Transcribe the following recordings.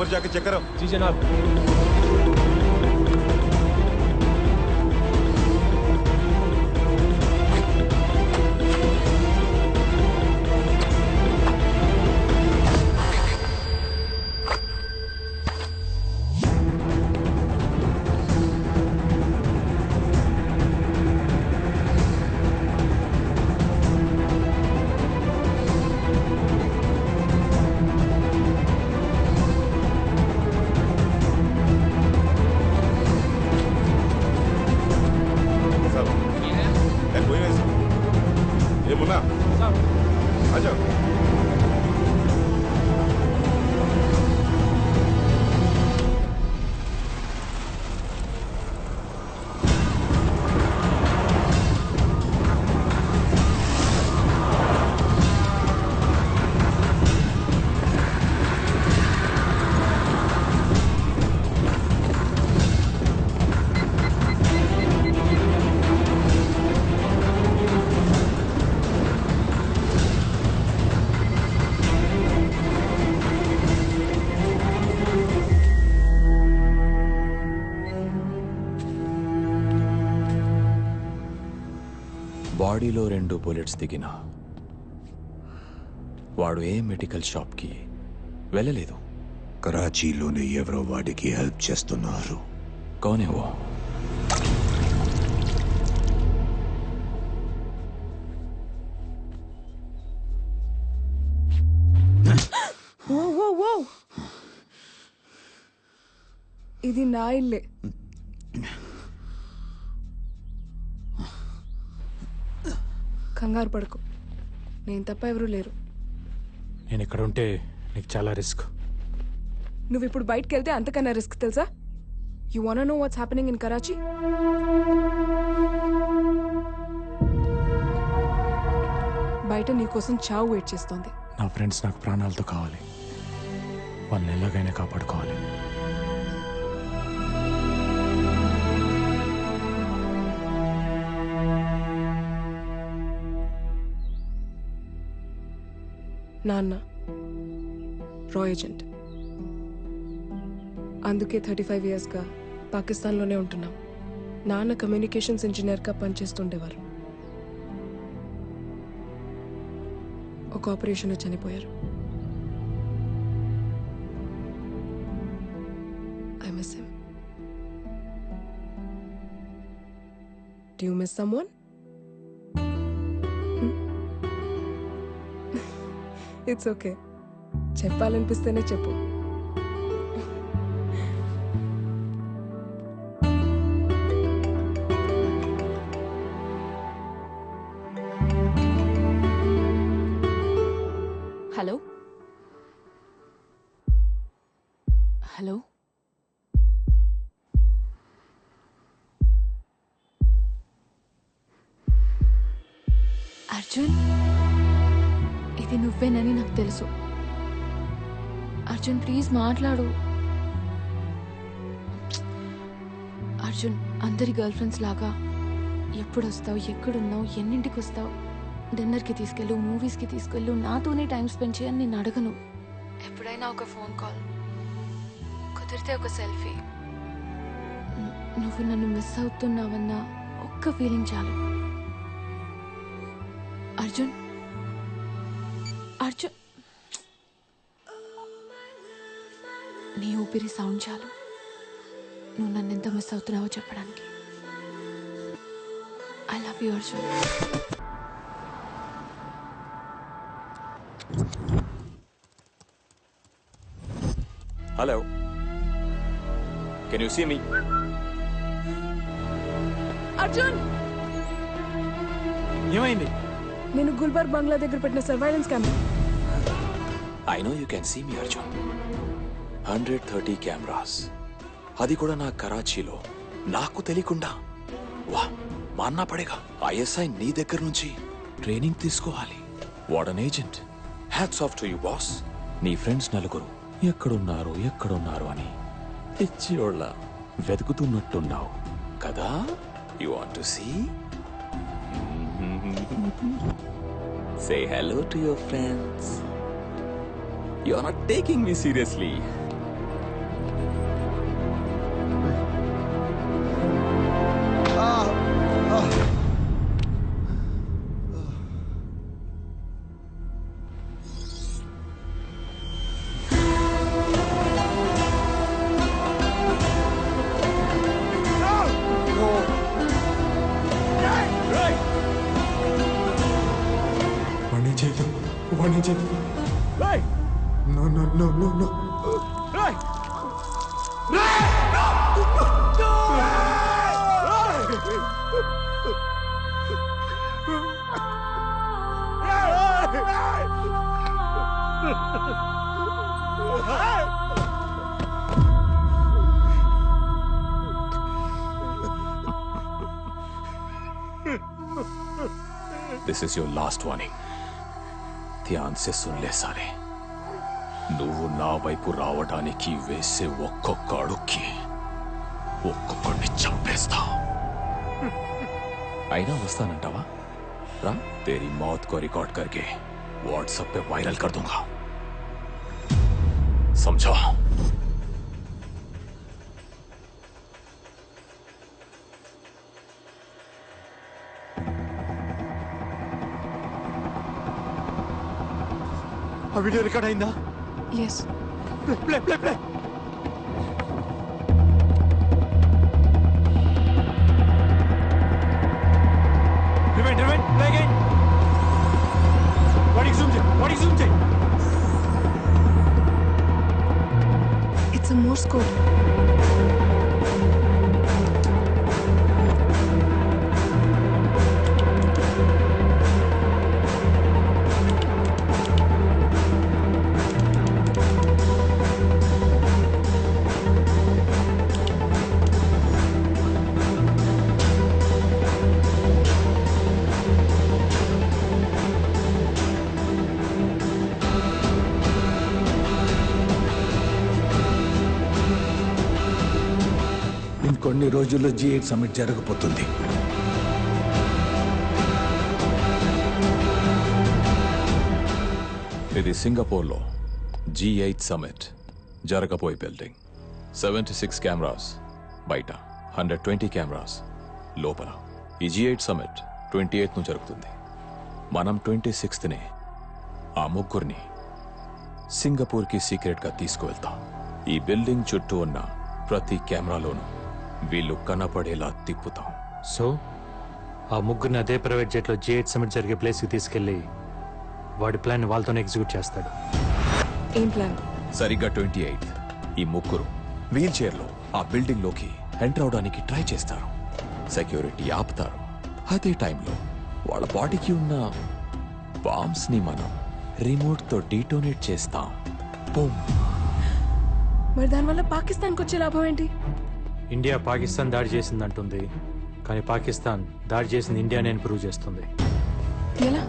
ऊपर जाके चेक करो। जी जनाब। బాడీలో 2 బుల్లెట్స్ దిగినా వాడు ఏ మెడికల్ షాప్కి వెళ్ళలేదు. కరాచీలోనే ఎవరో వాడికి హెల్ప్ చేస్తున్నారు. కోనేవో ఇది నా ఇల్లే. కంగారు పడుకో, నేను తప్ప ఎవరూ లేరు. నేను ఇక్కడ ఉంటే నీకు చాలా రిస్క్. నువ్వు ఇప్పుడు బయటకు వెళ్తే అంతకన్నా రిస్క్ తెలుసా? You want know what's happening in Karachi? బయట నీ కోసం చావు వెయిట్ చేస్తోంది. నా ఫ్రెండ్స్ నాకు ప్రాణాలతో కావాలి, వాళ్ళని ఎలాగైనా కాపాడుకోవాలి. నాన్న రా ఏజెంట్, అందుకే 35 ఇయర్స్గా పాకిస్తాన్లోనే ఉంటున్నాం. నాన్న కమ్యూనికేషన్స్ ఇంజనీర్గా పనిచేస్తుండేవారు. ఒక ఆపరేషన్లో చనిపోయారు. I miss him. Do you miss someone? It's okay, చెప్పాలనిపిస్తేనే చెప్పు. హలో హలో, అర్జున్, ఇది నువ్వేనని నాకు తెలుసు. అర్జున్ ప్లీజ్ మాట్లాడు. అర్జున్, అందరి గర్ల్ ఫ్రెండ్స్ లాగా ఎప్పుడు వస్తావు, ఎక్కడున్నావు, ఎన్నింటికి వస్తావు, డిన్నర్కి తీసుకెళ్ళు, మూవీస్కి తీసుకెళ్ళు, నాతోనే టైం స్పెండ్ చేయని నేను అడగను. ఎప్పుడైనా ఒక ఫోన్ కాల్, కుదిరితే ఒక సెల్ఫీ. నువ్వు నన్ను మిస్ అవుతున్నావన్న ఒక్క ఫీలింగ్ చాలు. అర్జున్, అర్జున్, నీ ఊపిరి సౌండ్ చాలు నువ్వు నన్ను ఎంత మిస్ అవుతున్నావో చెప్పడానికి. I love you Arjun. Hello, can you see me? Arjun, ఏమైంది? నేను గుల్బర్గ్ బంగ్లా దగ్గర పెట్టిన surveillance camera. I know you can see me Arjun. 130 cameras, అది కూడా నా కరాచీలో, నాకు తెలియకుండా. వా, మాన్నా పడేగా. ఐఎస్ఐ నీ దగ్గర నుంచి ట్రైనింగ్ తీసుకోవాలి. What an agent. Hats off to you boss. నీ ఫ్రెండ్స్ నలుగురు ఎక్కడున్నారు అని పిచ్చియోళ్ళ వెతుకుతున్నట్టున్నావు కదా. You want to see? Say hello to your friends. You are not taking me seriously. చేయదు వాడిని చేయదు no no no no no This is your last warning. ध्यान से सुन ले साले. నువ్వు నా వైపు రావడానికి వేసే ఒక్కొక్క అడుక్కి ఒక్కొక్కడిని చంపేస్తా. అయినా వస్తానంటావా? రా, तेरी मौत को रिकॉर्ड करके व्हाट्सएप पे वायरल कर दूंगा. समझा? ఆ వీడియో రికార్డ్ అయిందా? Yes. Play play play. Rewind rewind play again. వాడికి జూమ్ చేయి. It's a Morse code. ఇంకొన్ని రోజుల్లో G8 సమిట్ జరగబోతుంది. ఇది సింగపూర్లో G8 సమిట్ జరగబోయే బిల్డింగ్. 76 కెమెరాస్ బయట, 120 కెమెరాస్ లోపల. ఈ G8 సమిట్ 28ను జరుగుతుంది. మనం 26నే ఆ ముగ్గురిని సింగపూర్కి సీక్రెట్గా తీసుకువెళ్తాం. ఈ బిల్డింగ్ చుట్టూ ఉన్న ప్రతి కెమెరాలోనూ వీళ్ళు కనపడేలా తిప్పుతాం. సో ఆ ముగ్గురిని అదే ప్రైవేట్ జెట్లో G8 సమిట్ జరిగే ప్లేస్కి తీసుకెళ్ళి వాడి ప్లాన్ వాళ్ళతోనే ఎగ్జిక్యూట్ చేస్తాడు. ఏం ప్లాన్? సరిగ్గా 28 ఈ ముగ్గురు వీల్ చైర్లో ఆ బిల్డింగ్ లోకి ఎంటర్ అవడానికి ట్రై చేస్తారు. సెక్యూరిటీ ఆపుతారు. అదే టైంలో వాళ్ళ బాడీకి ఉన్న బాంబ్స్ ని మనం రిమోట్ తో డీటోనేట్ చేస్తాం. బూమ్. మరి దానివల్ల పాకిస్తాన్కి వచ్చే లాభం ఏంటి? ఇండియా పాకిస్తాన్ దాడి చేసిందంటుంది, కానీ పాకిస్తాన్ దాడి చేసింది ఇండియానే ప్రూవ్ చేస్తుంది. ఎలా?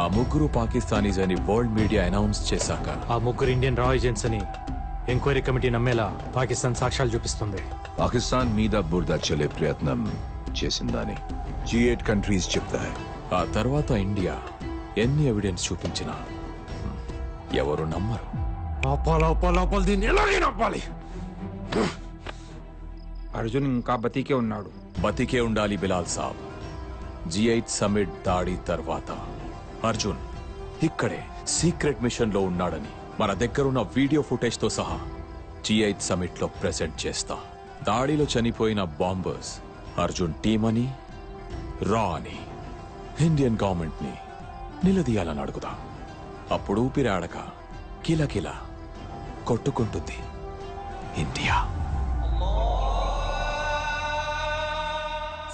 ఆ ముగ్గురు పాకిస్తానీస్ అని వరల్డ్ మీడియా అనౌన్స్ చేశాక ఆ ముగ్గురు ఇండియన్ రా ఏజెంట్స్ అని ఎంక్వైరీ కమిటీ నమ్మేలా పాకిస్తాన్ సాక్ష్యాలు చూపిస్తుంది. పాకిస్తాన్ మీద బురద చల్లే ప్రయత్నం చేసిందని G8 కంట్రీస్ చెప్తాయి. ఆ తర్వాత ఇండియా ఎన్ని ఎవిడెన్స్ చూపించినా ఎవరు నమ్మరు. ఆపాలి దీన్ని ఎలాగైనా ఆపాలి. అర్జున్ ఇంకా బతికే ఉన్నాడు. బతికే ఉండాలి బిలాల్ సాబ్. G8 సమిట్ దాడి తర్వాత అర్జున్ ఇక్కడే సీక్రెట్ మిషన్ లో ఉన్నాడని మన దగ్గరున్న వీడియో ఫుటేజ్ తో సహా G8 సమిట్ లో ప్రెజెంట్ చేస్తా. దాడిలో చనిపోయిన బాంబర్స్ అర్జున్ టీమ్ అని, రా అని ఇండియన్ గవర్నమెంట్ ని నిలదీయాలని అడుగుదా. అప్పుడు ఊపిరాడక కిలకిల కొట్టుకుంటుంది ఇండియా.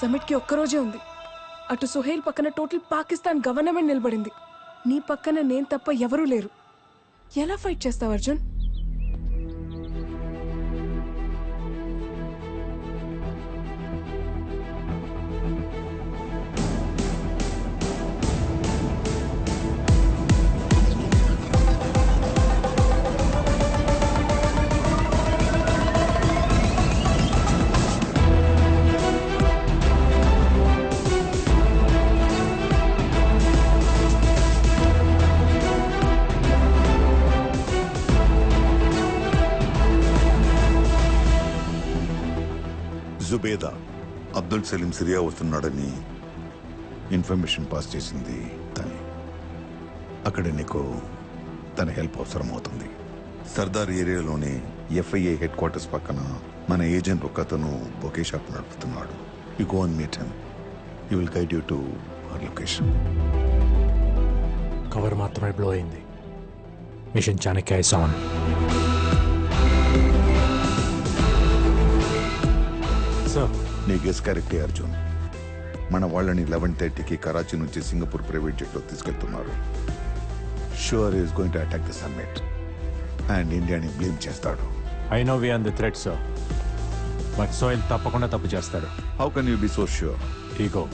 సమిట్ కి ఒక్కరోజే ఉంది. అటు సుహేల్ పక్కన టోటల్ పాకిస్తాన్ గవర్నమెంట్ నిలబడింది. నీ పక్కన నేను తప్ప ఎవరూ లేరు. ఎలా ఫైట్ చేస్తావు అర్జున్? జుబేదా అబ్దుల్ సలీం సిరియా వస్తున్నాడని ఇన్ఫర్మేషన్ పాస్ చేసింది తనే. అక్కడ నీకు తన హెల్ప్ అవసరం అవుతుంది. సర్దార్ ఏరియాలోని FIA హెడ్ క్వార్టర్స్ పక్కన మన ఏజెంట్ ఒక అతను బొకే షాప్ నడుపుతున్నాడు. You go and meet him. He will guide you to our location. Cover మాత్రమే బ్లో అయింది. Mission Chanakya is on. Sir, నీ గెస్ కరెక్టే అర్జున్. మన వాళ్ళని 11:30కి కరాచీ నుంచి సింగపూర్ ప్రైవేట్ జెట్లో తీసుకెళ్తున్నారు. Sure is going to attack the summit and ఇండియాని బ్లేమ్ చేస్తాడు. I know we on the threat sir, but Sohail తప్పకుండా తప్పు చేస్తాడు. How can you be so sure? Ego.